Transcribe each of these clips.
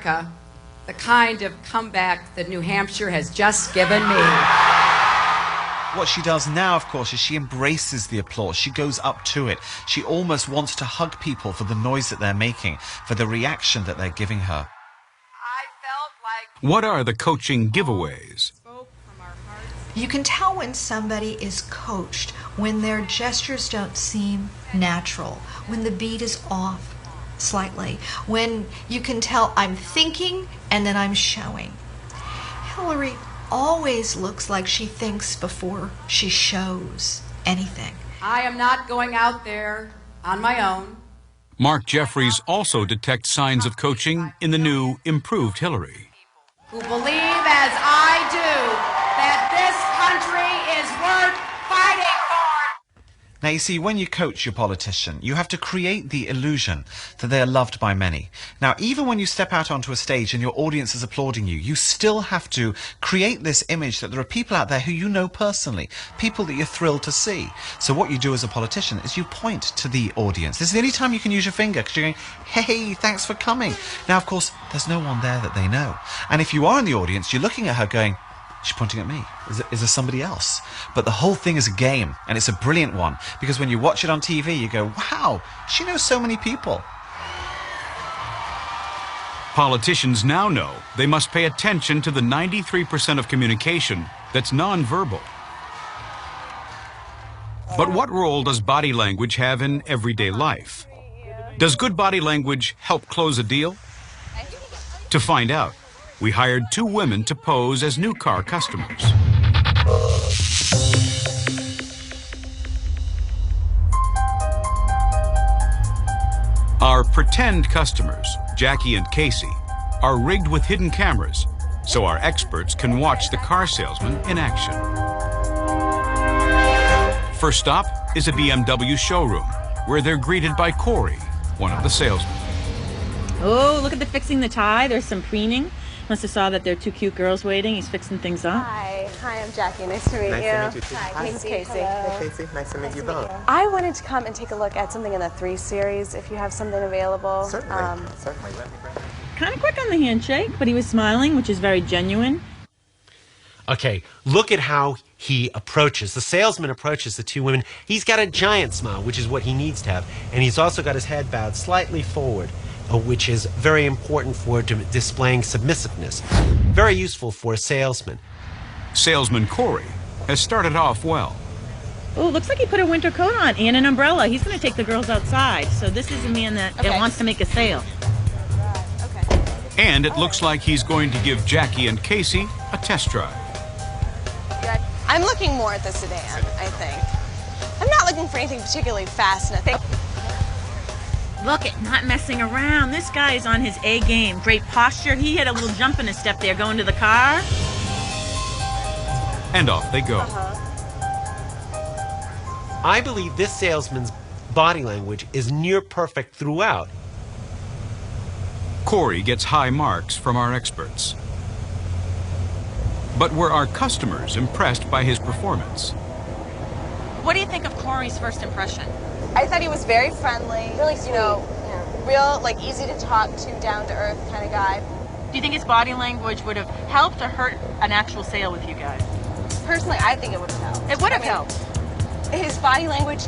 the kind of comeback that New Hampshire has just given me. What she does now, of course, is she embraces the applause. She goes up to it. She almost wants to hug people for the noise that they're making, for the reaction that they're giving her. I felt like... What are the coaching giveaways? You can tell when somebody is coached, when their gestures don't seem natural, when the beat is off slightly, when you can tell I'm thinking and then I'm showing. Hillary always looks like she thinks before she shows anything. I am not going out there on my own. Mark Jeffries also detects signs of coaching in the new, improved Hillary. Who believe, as I do, that this country is worth fighting for. Now, you see, when you coach your politician, you have to create the illusion that they are loved by many. Now, even when you step out onto a stage and your audience is applauding you, you still have to create this image that there are people out there who you know personally, people that you're thrilled to see. So what you do as a politician is you point to the audience. This is the only time you can use your finger, because you're going, hey, thanks for coming. Now, of course, there's no one there that they know. And if you are in the audience, you're looking at her going, she's pointing at me. Is there somebody else? But the whole thing is a game, and it's a brilliant one, because when you watch it on TV, you go, wow, she knows so many people. Politicians now know they must pay attention to the 93% of communication that's nonverbal. But what role does body language have in everyday life? Does good body language help close a deal? To find out, we hired 2 women to pose as new car customers. Our pretend customers, Jackie and Casey, are rigged with hidden cameras, so our experts can watch the car salesman in action. First stop is a BMW showroom, where they're greeted by Corey, one of the salesmen. Oh, look at the fixing the tie. There's some preening. Must have saw that there are 2 cute girls waiting. He's fixing things up. Hi, I'm Jackie. Nice to meet you. Nice to meet you too. Hi, this is Casey. Hey, Casey. Nice to meet you both. I wanted to come and take a look at something in the 3 Series, if you have something available. Certainly. Certainly. Let me grab it. Kind of quick on the handshake, but he was smiling, which is very genuine. Okay, look at how he approaches. The salesman approaches the 2 women. He's got a giant smile, which is what he needs to have. And he's also got his head bowed slightly forward, which is very important for displaying submissiveness. Very useful for a salesman. Salesman Corey has started off well. Oh, looks like he put a winter coat on and an umbrella. He's going to take the girls outside. So this is a man that wants to make a sale. And it looks like he's going to give Jackie and Casey a test drive. I'm looking more at the sedan, I think. I'm not looking for anything particularly fast, nothing. Look at not messing around. This guy is on his A game. Great posture. He had a little jump in his step there going to the car. And off they go. I believe this salesman's body language is near perfect throughout. Corey gets high marks from our experts. But were our customers impressed by his performance? What do you think of Corey's first impression? I thought he was very friendly, really sweet, real, like, easy to talk to, down-to-earth kind of guy. Do you think his body language would have helped or hurt an actual sale with you guys? Personally, I think it would have helped. It would have helped. His body language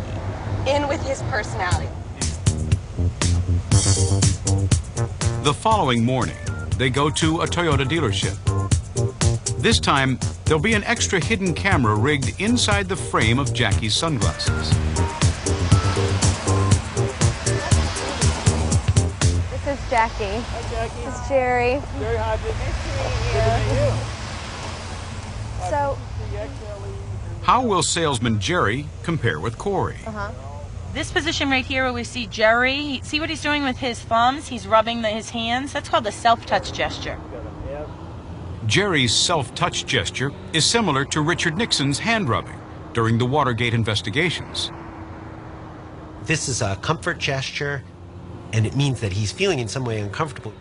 in with his personality. The following morning, they go to a Toyota dealership. This time, there'll be an extra hidden camera rigged inside the frame of Jackie's sunglasses. This is Jackie. Hi, Jackie. This is Jerry. Very high. Nice to meet you. So, How will salesman Jerry compare with Corey? This position right here where we see Jerry, see what he's doing with his thumbs? He's rubbing his hands. That's called the self-touch gesture. Jerry's self-touch gesture is similar to Richard Nixon's hand-rubbing during the Watergate investigations. This is a comfort gesture, and it means that he's feeling in some way uncomfortable.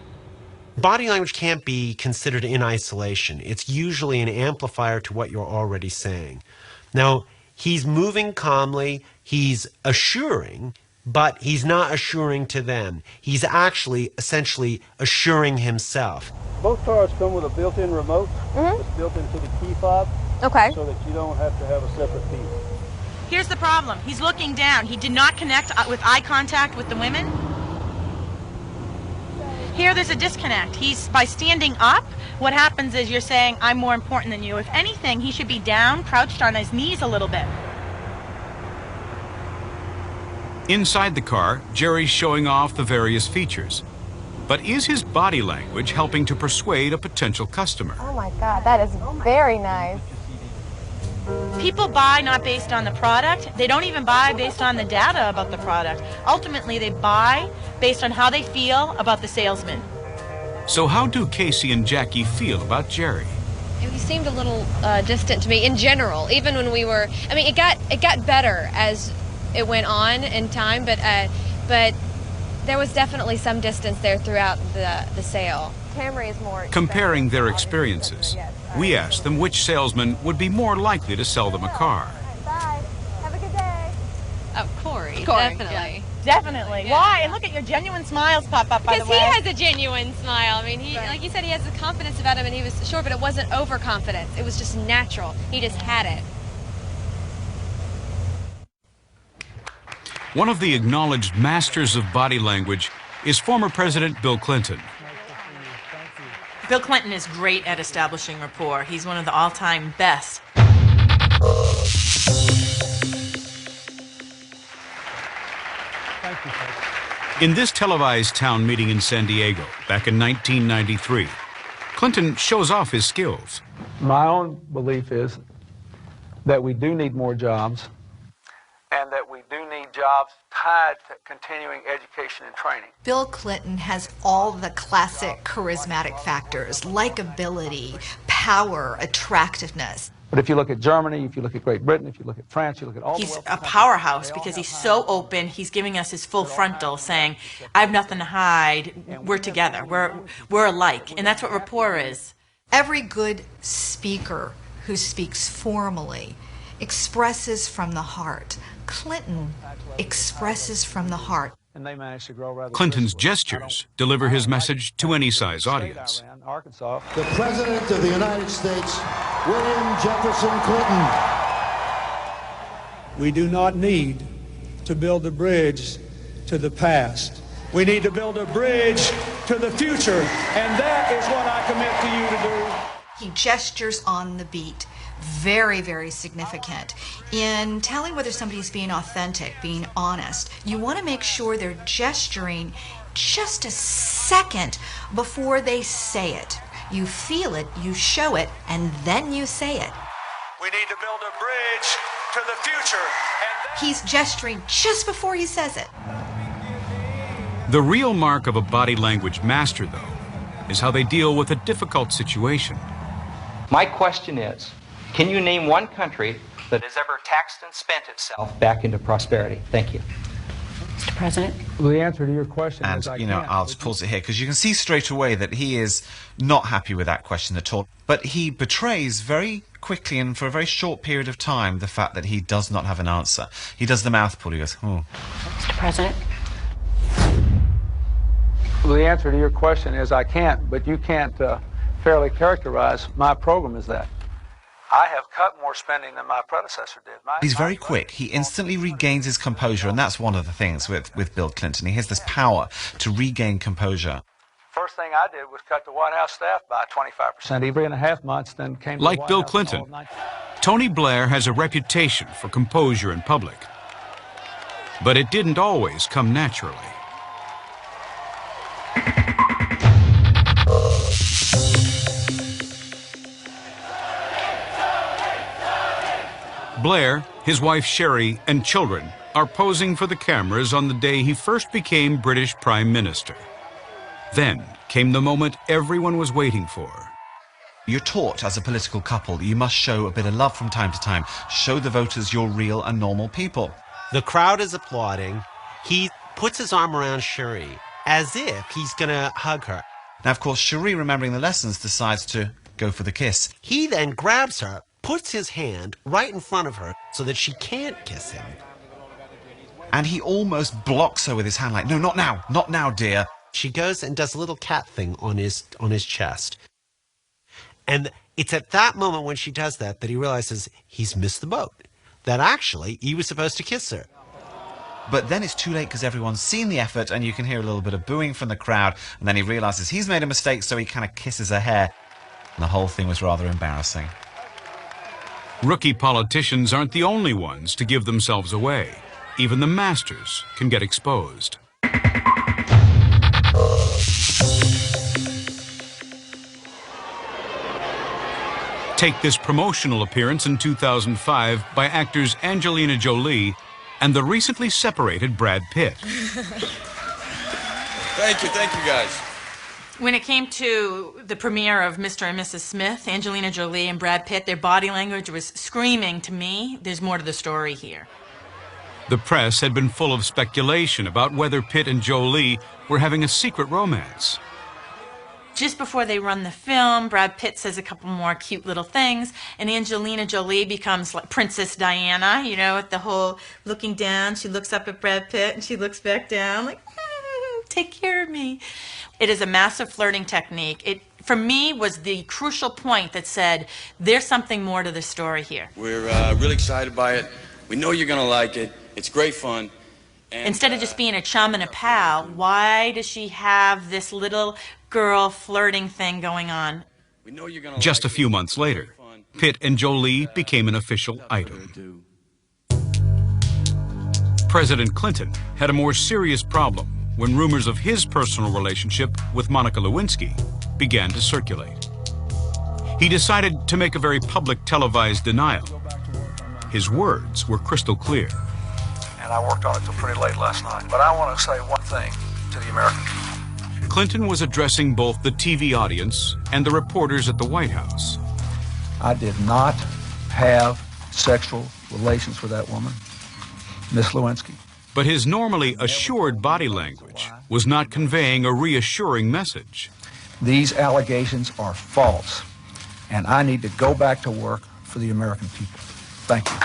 Body language can't be considered in isolation. It's usually an amplifier to what you're already saying. Now, he's moving calmly, he's assuring, but he's not assuring to them. He's actually essentially assuring himself. Both cars come with a built-in remote that's built into the key fob, Okay. so that you don't have to have a separate key. Here's the problem. He's looking down. He did not connect with eye contact with the women. Here there's a disconnect. He's by standing up, what happens is you're saying, I'm more important than you. If anything, he should be down, crouched on his knees a little bit. Inside the car, Jerry's showing off the various features. But is his body language helping to persuade a potential customer? Oh my God, that is very nice. People buy not based on the product. They don't even buy based on the data about the product. Ultimately, they buy based on how they feel about the salesman. So how do Casey and Jackie feel about Jerry? He seemed a little distant to me in general, even when we were, I mean, it got better as it went on in time, but there was definitely some distance there throughout the sale. Camry is more Comparing their experiences, we asked them which salesman would be more likely to sell them a car. Bye. Have a good day. Oh, Corey, definitely. Yeah. Definitely. Yeah. Why? And look at your genuine smiles pop up, by the Because way. he has a genuine smile. I mean, like you said, he has the confidence about him, and he was sure, but it wasn't overconfidence. It was just natural. He just had it. One of the acknowledged masters of body language is former President Bill Clinton. Bill Clinton is great at establishing rapport. He's one of the all-time best. In this televised town meeting in San Diego back in 1993, Clinton shows off his skills. My own belief is that we do need more jobs, and that we do need jobs tied to continuing education and training. Bill Clinton has all the classic charismatic factors: likability, power, attractiveness. But if you look at Germany, if you look at Great Britain, if you look at France, you look at all He's a powerhouse because he's so open. He's giving us his full frontal, saying, I have nothing to hide. We're together. We're alike. And that's what rapport is. Every good speaker who speaks formally expresses from the heart. Clinton expresses from the heart. And they managed to grow rather Clinton's briskly. gestures deliver his message to any size audience. Arkansas. The President of the United States, William Jefferson Clinton. We do not need to build a bridge to the past. We need to build a bridge to the future, and that is what I commit to you to do. He gestures on the beat. Very, very significant. In telling whether somebody's being authentic, being honest, you want to make sure they're gesturing just a second before they say it. You feel it, you show it, and then you say it. We need to build a bridge to the future, and He's gesturing just before he says it. The real mark of a body language master, though, is how they deal with a difficult situation. My question is, can you name one country that has ever taxed and spent itself back into prosperity? Thank you. Mr. President? Well, the answer to your question And, I'll just pause it here because you can see straight away that he is not happy with that question at all. But he betrays very quickly and for a very short period of time the fact that he does not have an answer. He does the mouth pull. He goes, oh. Mr. President? Well, the answer to your question is I can't, but you can't fairly characterize my program as that. I have cut more spending than my predecessor did. He's very quick. He instantly regains his composure, and that's one of the things with Bill Clinton. He has this power to regain composure. First thing I did was cut the White House staff by 25%. Every and a half months, then came to Like the White Bill House Clinton, all night. Tony Blair has a reputation for composure in public. But it didn't always come naturally. Blair, his wife Sherry, and children are posing for the cameras on the day he first became British Prime Minister. Then came the moment everyone was waiting for. You're taught as a political couple that you must show a bit of love from time to time. Show the voters you're real and normal people. The crowd is applauding. He puts his arm around Sherry as if he's going to hug her. Now, of course, Cherie, remembering the lessons, decides to go for the kiss. He then grabs her, puts his hand right in front of her so that she can't kiss him. and he almost blocks her with his hand like, no, not now, not now, dear. She goes and does a little cat thing on his chest. And it's at that moment when she does that that he realizes he's missed the boat. That actually he was supposed to kiss her. But then it's too late because everyone's seen the effort and you can hear a little bit of booing from the crowd. And then he realizes he's made a mistake, so he kind of kisses her hair. And the whole thing was rather embarrassing. Rookie politicians aren't the only ones to give themselves away. Even the masters can get exposed. Take this promotional appearance in 2005 by actors Angelina Jolie and the recently separated Brad Pitt. Thank you guys. When it came to the premiere of Mr. and Mrs. Smith, Angelina Jolie and Brad Pitt, their body language was screaming to me, there's more to the story here. The press had been full of speculation about whether Pitt and Jolie were having a secret romance. Just before they run the film, Brad Pitt says a couple more cute little things, and Angelina Jolie becomes like Princess Diana, you know, with the whole looking down. She looks up at Brad Pitt, and she looks back down, like, take care of me. It is a massive flirting technique. It, for me, was the crucial point that said, there's something more to the story here. We're really excited by it. We know you're going to like it. It's great fun. And, instead of just being a chum and a pal, why does she have this little girl flirting thing going on? We know you're gonna Just like a few months later, Pitt and Jolie became an official item. President Clinton had a more serious problem when rumors of his personal relationship with Monica Lewinsky began to circulate. He decided to make a very public televised denial. His words were crystal clear. And I worked on it till pretty late last night. But I want to say one thing to the American people. Clinton was addressing both the TV audience and the reporters at the White House. I did not have sexual relations with that woman, Miss Lewinsky. But his normally assured body language was not conveying a reassuring message. These allegations are false, and I need to go back to work for the American people. Thank you.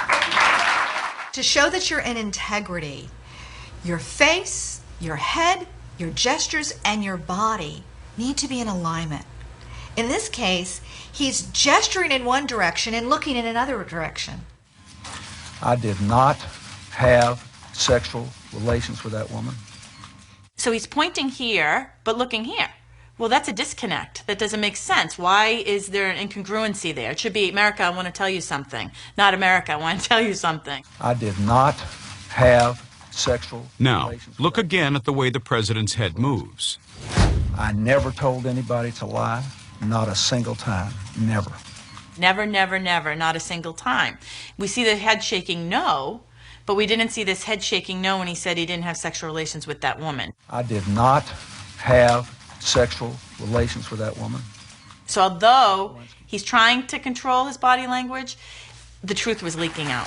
To show that you're in integrity, your face, your head, your gestures, and your body need to be in alignment. In this case, he's gesturing in one direction and looking in another direction. I did not have sexual relations with that woman. So he's pointing here, but looking here. Well, that's a disconnect. That doesn't make sense. Why is there an incongruency there? It should be, America, I want to tell you something. Not America, I want to tell you something. I did not have sexual Now, relations. look again at the way the president's head moves. I never told anybody to lie, not a single time, never. Never, never, never, not a single time. We see the head shaking no, but we didn't see this head shaking no when he said he didn't have sexual relations with that woman. I did not have sexual relations with that woman. So although he's trying to control his body language, the truth was leaking out.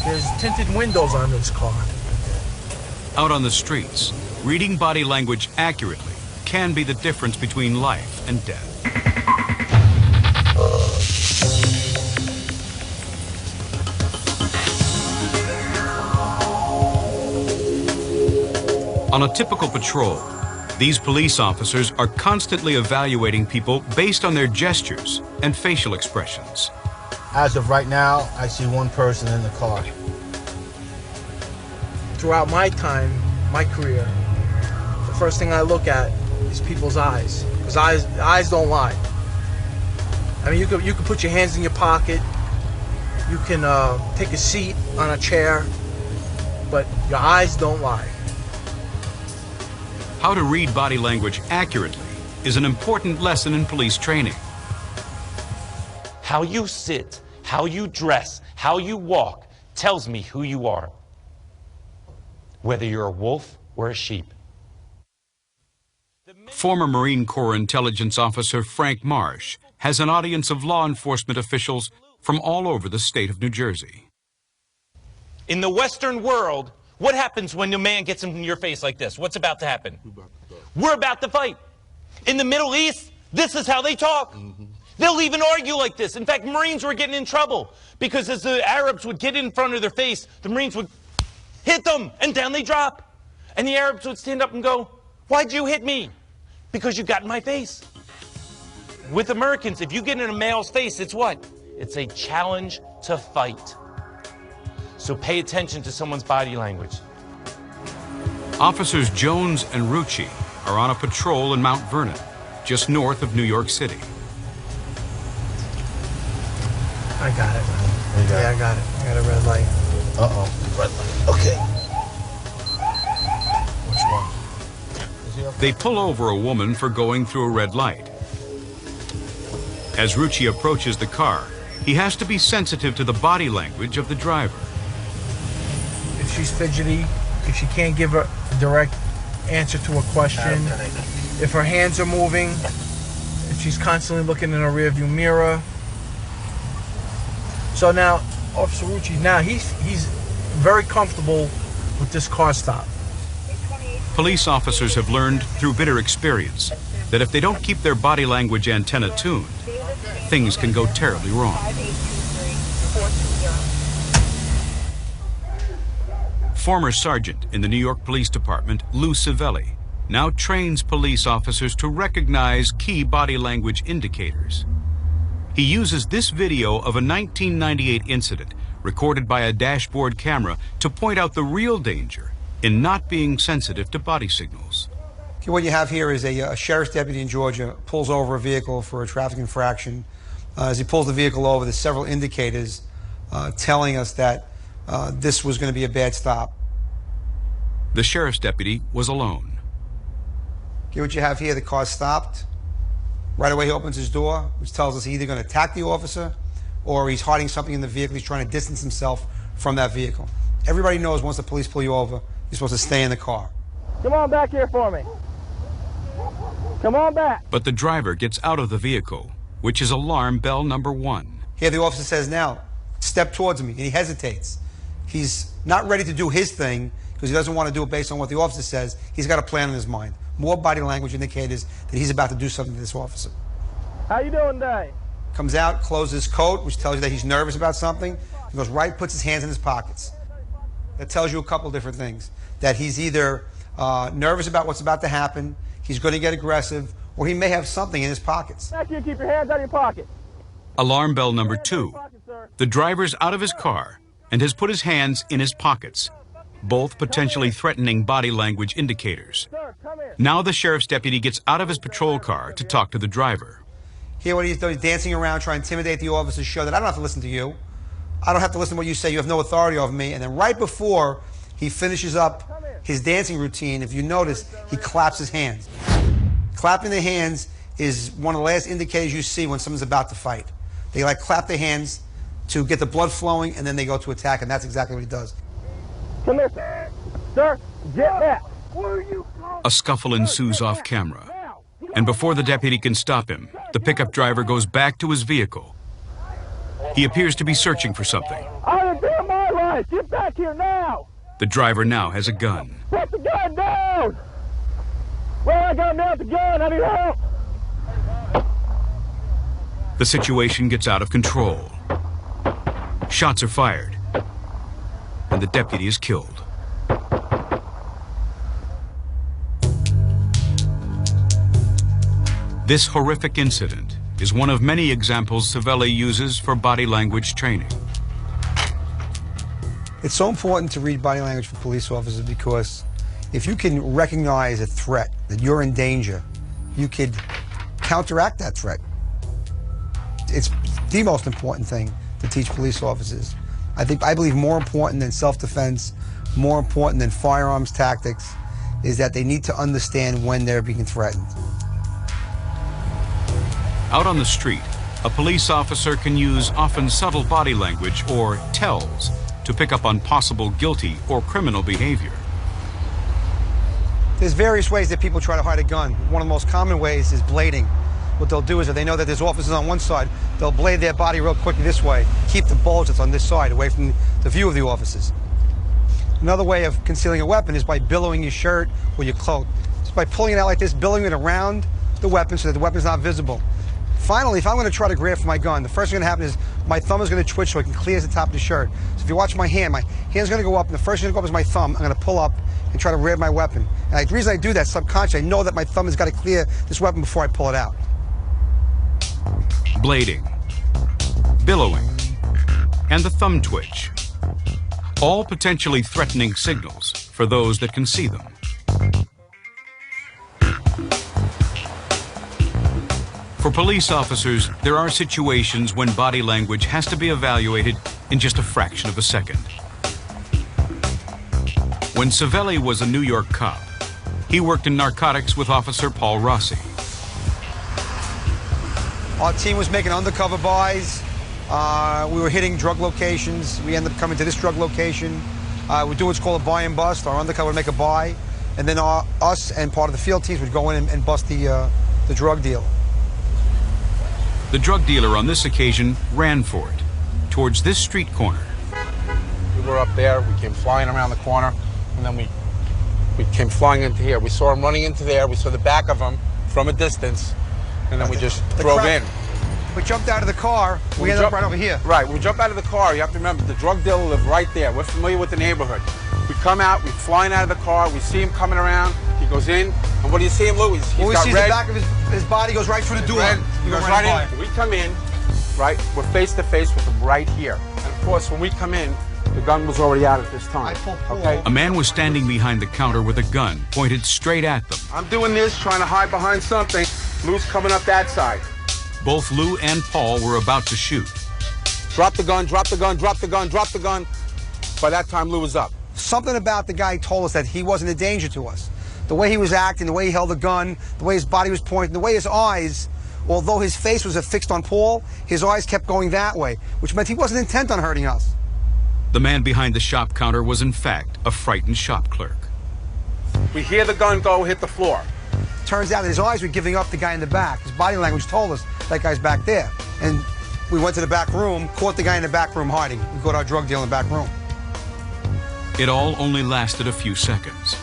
There's tinted windows on this car. Out on the streets, reading body language accurately can be the difference between life and death. On a typical patrol, these police officers are constantly evaluating people based on their gestures and facial expressions. As of right now, I see one person in the car. Throughout my time, my career, the first thing I look at is people's eyes. Because eyes don't lie. I mean, you can put your hands in your pocket, you can take a seat on a chair, but your eyes don't lie. How to read body language accurately is an important lesson in police training. How you sit, how you dress, how you walk tells me who you are. Whether you're a wolf or a sheep. Former Marine Corps intelligence officer Frank Marsh has an audience of law enforcement officials from all over the state of New Jersey. In the Western world, what happens when a man gets in your face like this? What's about to happen? We're about to fight. In the Middle East, this is how they talk. They'll even argue like this. In fact, Marines were getting in trouble because as the Arabs would get in front of their face, the Marines would hit them and down they drop. And the Arabs would stand up and go, "Why'd you hit me?" "Because you got in my face." With Americans, if you get in a male's face, it's what? It's a challenge to fight. So pay attention to someone's body language. Officers Jones and Rucci are on a patrol in Mount Vernon, just north of New York City. I got it. Yeah, I got it. I got a red light. Uh-oh. Red light. Okay. Which one? They pull over a woman for going through a red light. As Rucci approaches the car, he has to be sensitive to the body language of the driver. If she's fidgety, if she can't give a direct answer to a question, if her hands are moving, if she's constantly looking in a rearview mirror. So now, Officer Rucci, now he's very comfortable with this car stop. Police officers have learned through bitter experience that if they don't keep their body language antenna tuned, things can go terribly wrong. Former sergeant in the New York Police Department, Lou Civelli, now trains police officers to recognize key body language indicators. He uses this video of a 1998 incident recorded by a dashboard camera to point out the real danger in not being sensitive to body signals. Okay, what you have here is a sheriff's deputy in Georgia pulls over a vehicle for a traffic infraction. As he pulls the vehicle over, there's several indicators telling us that this was going to be a bad stop. The sheriff's deputy was alone. Okay, what you have here, the car stopped. Right away he opens his door, which tells us he's either going to attack the officer or he's hiding something in the vehicle. He's trying to distance himself from that vehicle. Everybody knows once the police pull you over, you're supposed to stay in the car. Come on back here for me. Come on back. But the driver gets out of the vehicle, which is alarm bell number 1. Here the officer says, "Now, step towards me," and he hesitates. He's not ready to do his thing because he doesn't want to do it based on what the officer says. He's got a plan in his mind. More body language indicators that he's about to do something to this officer. How you doing today? Comes out, closes his coat, which tells you that he's nervous about something. He goes right, puts his hands in his pockets. That tells you a couple different things. That he's either nervous about what's about to happen, he's going to get aggressive, or he may have something in his pockets. Back here, keep your hands out of your pocket. Alarm bell number 2. The driver's out of his car and has put his hands in his pockets, both potentially threatening body language indicators. Now the sheriff's deputy gets out of his patrol car to talk to the driver. Here what he's doing, he's dancing around, trying to intimidate the officers, show that I don't have to listen to you. I don't have to listen to what you say. You have no authority over me. And then right before he finishes up his dancing routine, if you notice, he claps his hands. Clapping the hands is one of the last indicators you see when someone's about to fight. They like clap their hands to get the blood flowing, and then they go to attack, and that's exactly what he does. Come here, sir. Sir, get back. A scuffle ensues off camera, and before the deputy can stop him, the pickup driver goes back to his vehicle. He appears to be searching for something. I am in my life. Get back here now. The driver now has a gun. Put the gun down. Well, I got him down with the gun. I need help. The situation gets out of control. Shots are fired, and the deputy is killed. This horrific incident is one of many examples Civelli uses for body language training. It's so important to read body language for police officers because if you can recognize a threat, that you're in danger, you could counteract that threat. It's the most important thing to teach police officers. I believe more important than self-defense, more important than firearms tactics, is that they need to understand when they're being threatened. Out on the street, a police officer can use often subtle body language or tells to pick up on possible guilty or criminal behavior. There's various ways that people try to hide a gun. One of the most common ways is blading. What they'll do is if they know that there's officers on one side, they'll blade their body real quickly this way, keep the bulge that's on this side away from the view of the officers. Another way of concealing a weapon is by billowing your shirt or your cloak. Just by pulling it out like this, billowing it around the weapon so that the weapon's not visible. Finally, if I'm going to try to grab for my gun, the first thing going to happen is my thumb is going to twitch so it can clear the top of the shirt. So if you watch my hand's going to go up, and the first thing going to go up is my thumb. I'm going to pull up and try to grab my weapon. And the reason I do that subconsciously, I know that my thumb has got to clear this weapon before I pull it out. Blading, billowing, and the thumb twitch. All potentially threatening signals for those that can see them. For police officers, there are situations when body language has to be evaluated in just a fraction of a second. When Savelli was a New York cop, he worked in narcotics with Officer Paul Rossi. Our team was making undercover buys. We were hitting drug locations. We ended up coming to this drug location. We do what's called a buy and bust. Our undercover would make a buy, and then us and part of the field teams would go in and bust the drug dealer. The drug dealer on this occasion ran for it, towards this street corner. We were up there, we came flying around the corner, and then we came flying into here. We saw him running into there, we saw the back of him from a distance, and then we just drove in. We jumped out of the car, we ended up right over here. Right, we jumped out of the car. You have to remember, the drug dealer lived right there. We're familiar with the neighborhood. We come out, we're flying out of the car, we see him coming around, he goes in, and what do you see him, Lou? He's well, we got see red. the back of his body goes right through the door. He goes right in. We come in, right, we're face to face with him right here. And of course, when we come in, the gun was already out at this time. Okay? A man was standing behind the counter with a gun pointed straight at them. I'm doing this, trying to hide behind something. Lou's coming up that side. Both Lou and Paul were about to shoot. Drop the gun, drop the gun, drop the gun, drop the gun. By that time, Lou was up. Something about the guy told us that he wasn't a danger to us. The way he was acting, the way he held the gun, the way his body was pointing, the way his eyes, although his face was fixed on Paul, his eyes kept going that way, which meant he wasn't intent on hurting us. The man behind the shop counter was in fact a frightened shop clerk. We hear the gun go hit the floor. Turns out that his eyes were giving up the guy in the back. His body language told us that guy's back there. And we went to the back room, caught the guy in the back room hiding. We caught our drug deal in the back room. It all only lasted a few seconds.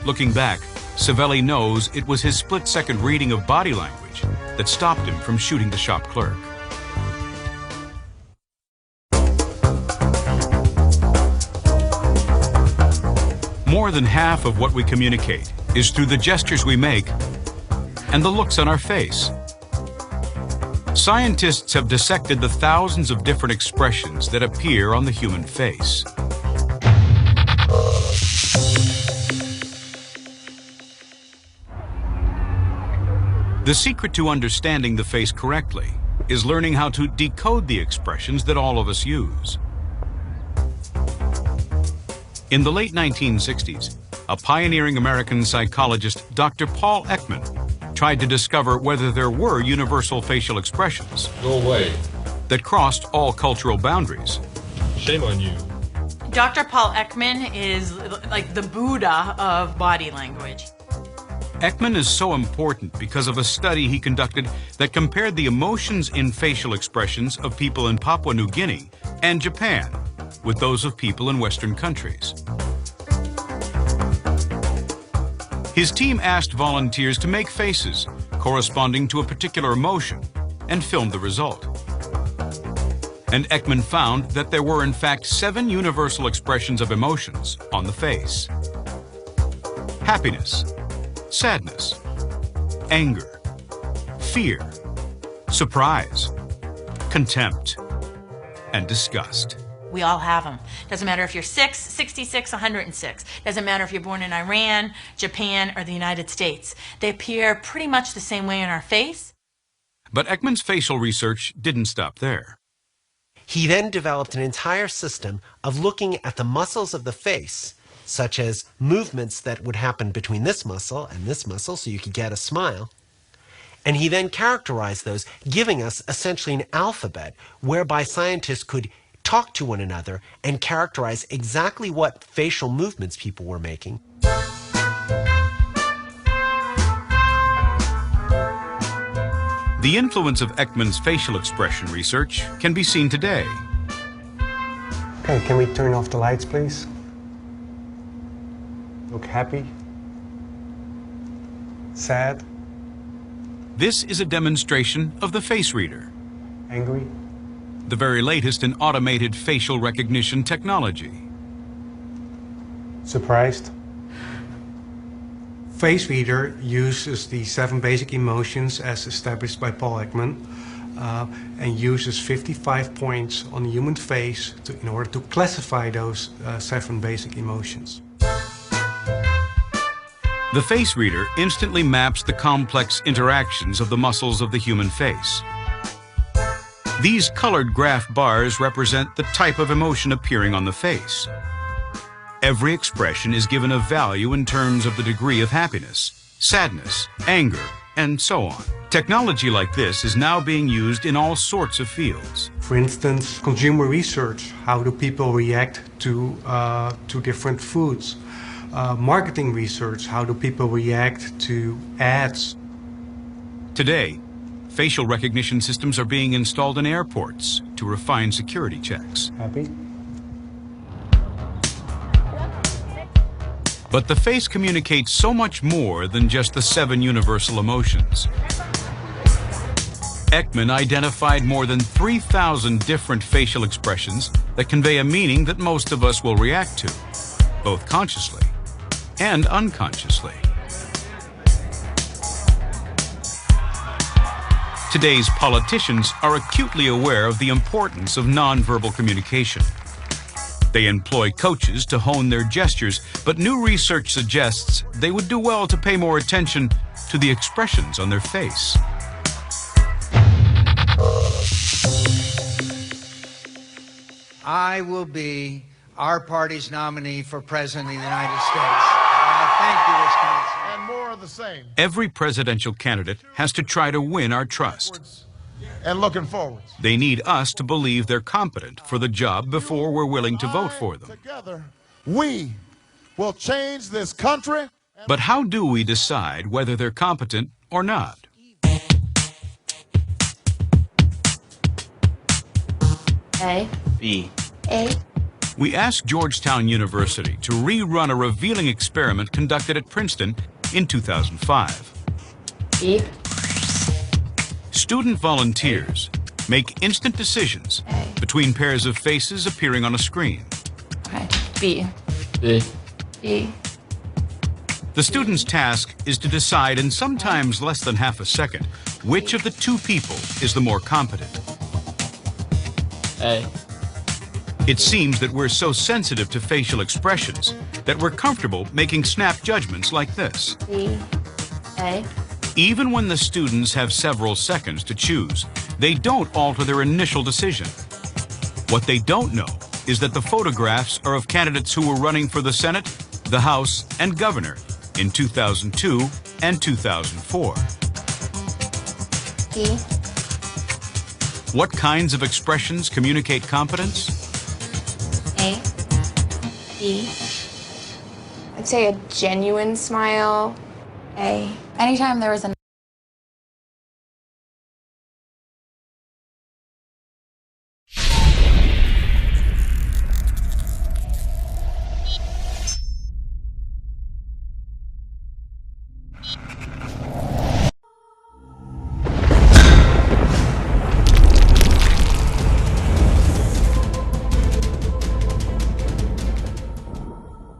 Looking back, Savelli knows it was his split-second reading of body language that stopped him from shooting the shop clerk. More than half of what we communicate is through the gestures we make and the looks on our face. Scientists have dissected the thousands of different expressions that appear on the human face. The secret to understanding the face correctly is learning how to decode the expressions that all of us use. In the late 1960s, a pioneering American psychologist, Dr. Paul Ekman, tried to discover whether there were universal facial expressions that crossed all cultural boundaries. Shame on you. Dr. Paul Ekman is like the Buddha of body language. Ekman is so important because of a study he conducted that compared the emotions in facial expressions of people in Papua New Guinea and Japan with those of people in Western countries. His team asked volunteers to make faces corresponding to a particular emotion and filmed the result. And Ekman found that there were in fact 7 universal expressions of emotions on the face. Happiness, sadness, anger, fear, surprise, contempt, and disgust. We all have them. Doesn't matter if you're 6, 66, 106. Doesn't matter if you're born in Iran, Japan, or the United States. They appear pretty much the same way in our face. But Ekman's facial research didn't stop there. He then developed an entire system of looking at the muscles of the face, such as movements that would happen between this muscle and this muscle so you could get a smile. And he then characterized those, giving us essentially an alphabet whereby scientists could talk to one another and characterize exactly what facial movements people were making. The influence of Ekman's facial expression research can be seen today. Okay, can we turn off the lights, please? Look happy, sad, This is a demonstration of the face reader. Angry. The very latest in automated facial recognition technology. Surprised. Face reader uses the 7 basic emotions as established by Paul Ekman and uses 55 points on the human face in order to classify those 7 basic emotions. The face reader instantly maps the complex interactions of the muscles of the human face. These colored graph bars represent the type of emotion appearing on the face. Every expression is given a value in terms of the degree of happiness, sadness, anger, and so on. Technology like this is now being used in all sorts of fields. For instance, consumer research. How do people react to different foods? Marketing research. How do people react to ads? Today, facial recognition systems are being installed in airports to refine security checks. Happy? But the face communicates so much more than just the 7 universal emotions. Ekman identified more than 3,000 different facial expressions that convey a meaning that most of us will react to, both consciously and unconsciously. Today's politicians are acutely aware of the importance of nonverbal communication. They employ coaches to hone their gestures, but new research suggests they would do well to pay more attention to the expressions on their face. I will be our party's nominee for President of the United States. Thank you, Wisconsin. And more of the same. Every presidential candidate has to try to win our trust. And looking forward. They need us to believe they're competent for the job before we're willing to vote for them. Together, we will change this country. But how do we decide whether they're competent or not? A. B. A. We asked Georgetown University to rerun a revealing experiment conducted at Princeton in 2005. B. Student volunteers make instant decisions between pairs of faces appearing on a screen. Okay. B. B. B. The student's task is to decide in sometimes less than half a second which of the 2 people is the more competent. A. It seems that we're so sensitive to facial expressions that we're comfortable making snap judgments like this. B. A. Even when the students have several seconds to choose, they don't alter their initial decision. What they don't know is that the photographs are of candidates who were running for the Senate, the House, and governor in 2002 and 2004. B. What kinds of expressions communicate competence? A. B. I'd say a genuine smile. A. Anytime there was a